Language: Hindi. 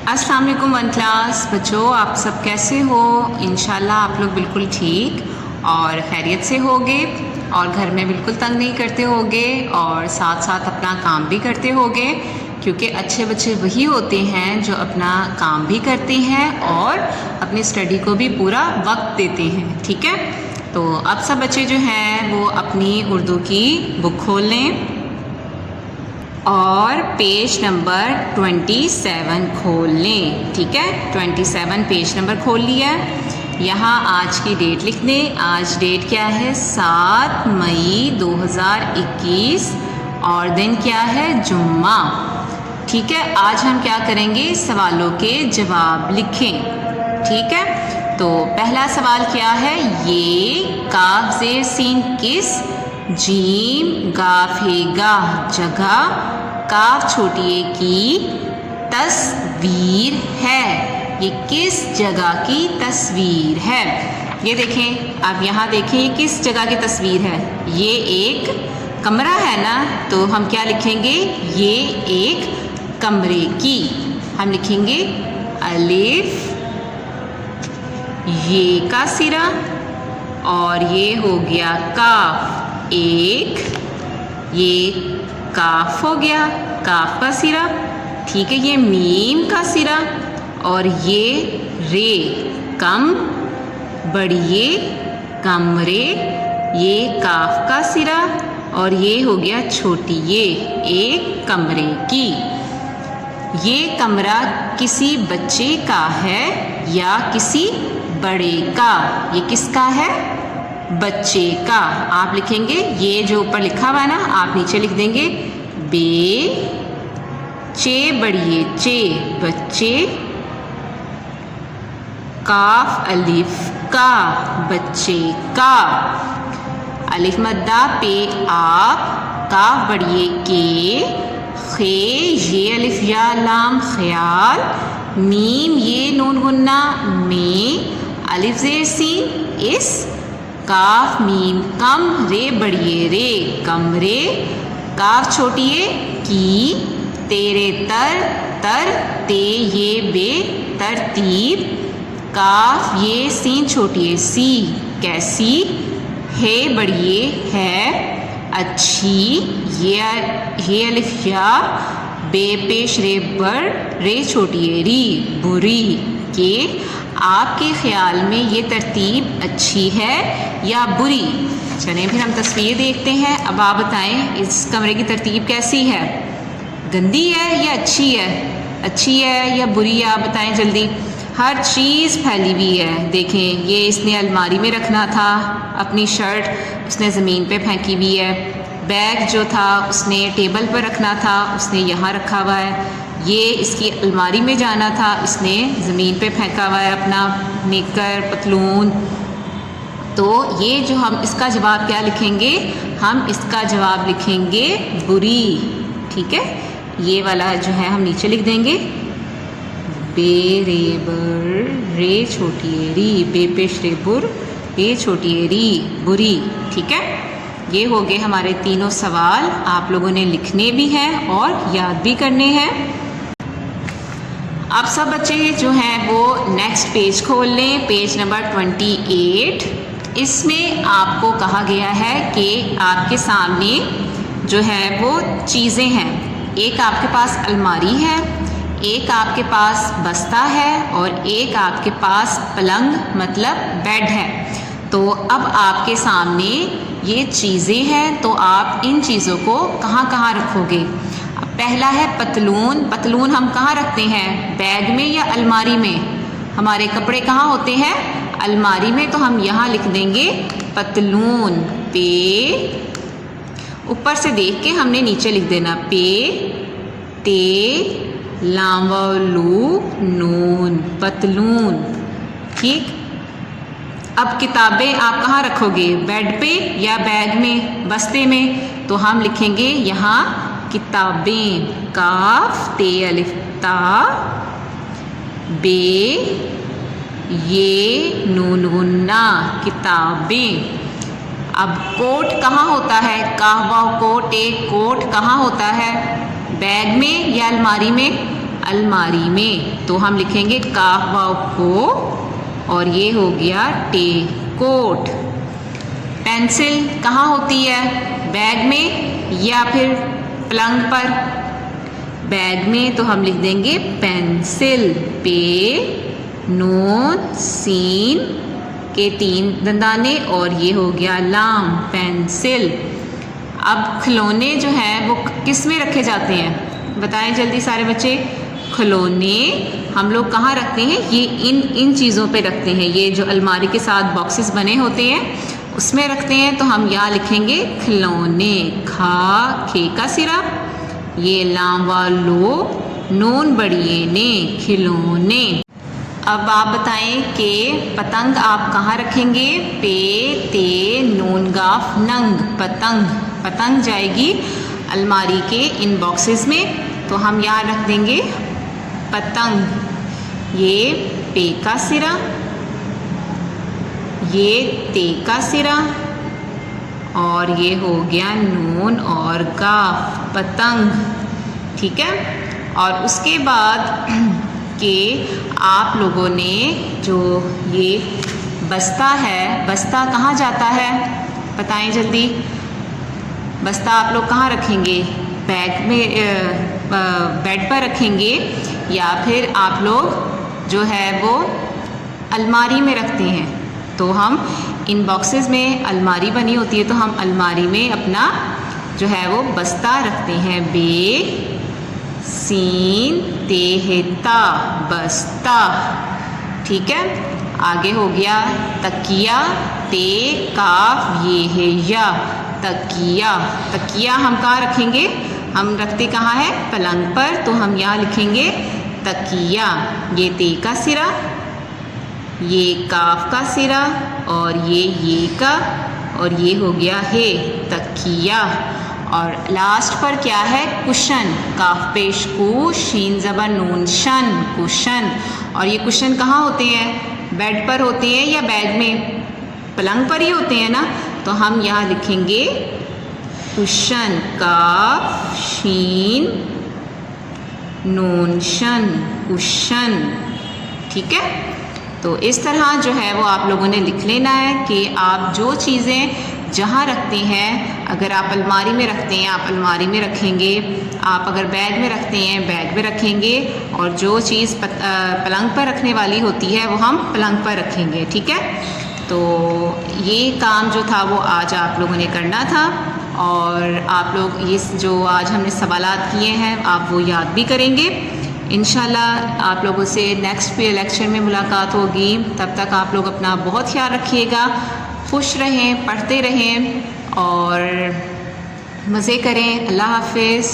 अस्सलाम वालेकुम वन क्लास बच्चों, आप सब कैसे हो? इंशाल्लाह आप लोग बिल्कुल ठीक और खैरियत से होगे और घर में बिल्कुल तंग नहीं करते होगे और साथ साथ अपना काम भी करते होगे, क्योंकि अच्छे बच्चे वही होते हैं जो अपना काम भी करते हैं और अपनी स्टडी को भी पूरा वक्त देते हैं। ठीक है, तो अब सब बच्चे जो हैं वो अपनी उर्दू की बुक खोल लें और पेज नंबर 27 खोल लें। ठीक है, 27 पेज नंबर खोल लिया। यहाँ आज की डेट लिख दें। आज डेट क्या है? 7 मई 2021 और दिन क्या है? जुम्मा। ठीक है, आज हम क्या करेंगे? सवालों के जवाब लिखें। ठीक है, तो पहला सवाल क्या है? ये काफ ज़ेर सीन किस जीम गाफ है गाह जगह काफ छोटी ए की तस्वीर है? ये किस जगह की तस्वीर है? ये देखें, आप यहाँ देखें, ये किस जगह की तस्वीर है? ये एक कमरा है ना, तो हम क्या लिखेंगे? ये एक कमरे की हम लिखेंगे अलिफ ये का सिरा और ये हो गया काफ एक, ये काफ हो गया, काफ का सिरा। ठीक है, ये मीम का सिरा और ये रे कम बढ़िए कमरे, ये काफ का सिरा और ये हो गया छोटी ये एक कमरे की। ये कमरा किसी बच्चे का है या किसी बड़े का? ये किसका है? बच्चे का। आप लिखेंगे ये जो ऊपर लिखा हुआ है ना, आप नीचे लिख देंगे बे चे बढ़िए चे बच्चे, काफ अलिफ का बच्चे का, अलिफ मद्दा पे आप, काफ बढ़िए के, खे ये अलिफ या लाम ख्याल, मीम ये नून गुन्ना में, अलिफ ज़ेर सीन इस, काफ मीम कम रे बढ़िए रे कमरे, काफ छोटी ए की तेरे तर तर ते ये बे तरतीब, काफ ये सीन छोटी ए सी कैसी, है बढ़िए है अच्छी, ये अलिफ या बे पेश रे बर रे छोटी ए री बुरी, के आपके ख्याल में ये तरतीब अच्छी है या बुरी? चलें फिर हम तस्वीर देखते हैं। अब आप बताएं इस कमरे की तरतीब कैसी है? गंदी है या अच्छी है? अच्छी है या बुरी है? आप बताएं जल्दी। हर चीज़ फैली हुई है। देखें, ये इसने अलमारी में रखना था, अपनी शर्ट उसने ज़मीन पे फेंकी हुई है, बैग जो था उसने टेबल पर रखना था, उसने यहाँ रखा हुआ है, ये इसकी अलमारी में जाना था, इसने ज़मीन पे फेंका हुआ है अपना नेकर पतलून। तो ये जो हम इसका जवाब क्या लिखेंगे? हम इसका जवाब लिखेंगे बुरी। ठीक है, ये वाला जो है हम नीचे लिख देंगे बे रे बर रे छोटी ए री, बे पेश रे बुर बे छोटी ए री बुरी। ठीक है, ये हो गए हमारे तीनों सवाल। आप लोगों ने लिखने भी हैं और याद भी करने हैं। अब सब बच्चे जो हैं वो नेक्स्ट पेज खोल लें, पेज नंबर 28। इसमें आपको कहा गया है कि आपके सामने जो है वो चीज़ें हैं। एक आपके पास अलमारी है, एक आपके पास बस्ता है और एक आपके पास पलंग मतलब बेड है। तो अब आपके सामने ये चीज़ें हैं, तो आप इन चीज़ों को कहाँ कहाँ रखोगे? पहला है पतलून। पतलून हम कहाँ रखते हैं? बैग में या अलमारी में? हमारे कपड़े कहाँ होते हैं? अलमारी में। तो हम यहाँ लिख देंगे पतलून पे, ऊपर से देख के हमने नीचे लिख देना पे ते लावलू नून पतलून। ठीक, अब किताबें आप कहाँ रखोगे? बेड पे या बैग में, बस्ते में? तो हम लिखेंगे यहाँ किताबें, काफ ते अलिफ ता बे ये नून गुन्ना किताबें। अब कोट कहाँ होता है? कहवा कोट, एक कोट कहाँ होता है? बैग में या अलमारी में? अलमारी में। तो हम लिखेंगे काफ वाव को, और ये हो गया टे कोट। पेंसिल कहाँ होती है? बैग में या फिर पलंग पर? बैग में, तो हम लिख देंगे पेंसिल। पे नून सीन के 3 दंदाने, और ये हो गया लाम, पेंसिल। अब खिलौने जो हैं वो किस में रखे जाते हैं? बताएं जल्दी सारे बच्चे। खिलौने हम लोग कहाँ रखते हैं? ये इन चीज़ों पे रखते हैं। ये जो अलमारी के साथ बॉक्सेस बने होते हैं उसमें रखते हैं। तो हम यहाँ लिखेंगे खिलौने, खा खे का सिरा, ये लाम वालो, नून बड़िए ने, खिलौने। अब आप बताएं कि पतंग आप कहाँ रखेंगे? पे ते नून गाफ नंग, पतंग। पतंग जाएगी अलमारी के इन बॉक्सेस में, तो हम यहाँ रख देंगे पतंग। ये पे का सिरा, ये ते का सिरा, और ये हो गया नून और गाफ, पतंग। ठीक है। और उसके बाद कि आप लोगों ने जो ये बस्ता है, बस्ता कहाँ जाता है? बताएं जल्दी। बस्ता आप लोग कहाँ रखेंगे? बैग में, बेड पर रखेंगे, या फिर आप लोग जो है वो अलमारी में रखते हैं? तो हम इन बॉक्सेस में अलमारी बनी होती है, तो हम अलमारी में अपना जो है वो बस्ता रखते हैं। बे सीन तेहता, बस्ता। ठीक है। आगे हो गया तकिया, ते काफ ये है या, तकिया। तकिया हम कहाँ रखेंगे? हम रखते कहाँ है? पलंग पर, तो हम यहाँ लिखेंगे तकिया। ये ते का सिरा, ये काफ का सिरा, और ये का, और ये हो गया है तकिया। और लास्ट पर क्या है? कुशन, काफ पेश कु, शीन ज़बर नून शन, कुशन। और ये कुशन कहाँ होते हैं? बेड पर होते हैं या बैग में? पलंग पर ही होते हैं ना। तो हम यहाँ लिखेंगे कुशन, काफ शीन नून शन, कुशन। ठीक है। तो इस तरह जो है वो आप लोगों ने लिख लेना है कि आप जो चीज़ें जहाँ रखते हैं, अगर आप अलमारी में रखते हैं आप अलमारी में रखेंगे, आप अगर बैग में रखते हैं बैग में रखेंगे, और जो चीज़ पलंग पर रखने वाली होती है वो हम पलंग पर रखेंगे। ठीक है। तो ये काम जो था वो आज आप लोगों ने करना था, और आप लोग ये जो आज हमने सवालात किए हैं आप वो याद भी करेंगे। इंशाल्लाह आप लोगों से नेक्स्ट लेक्चर में मुलाकात होगी। तब तक आप लोग अपना बहुत ख्याल रखिएगा, खुश रहें, पढ़ते रहें और मज़े करें। अल्लाह हाफ़िज़।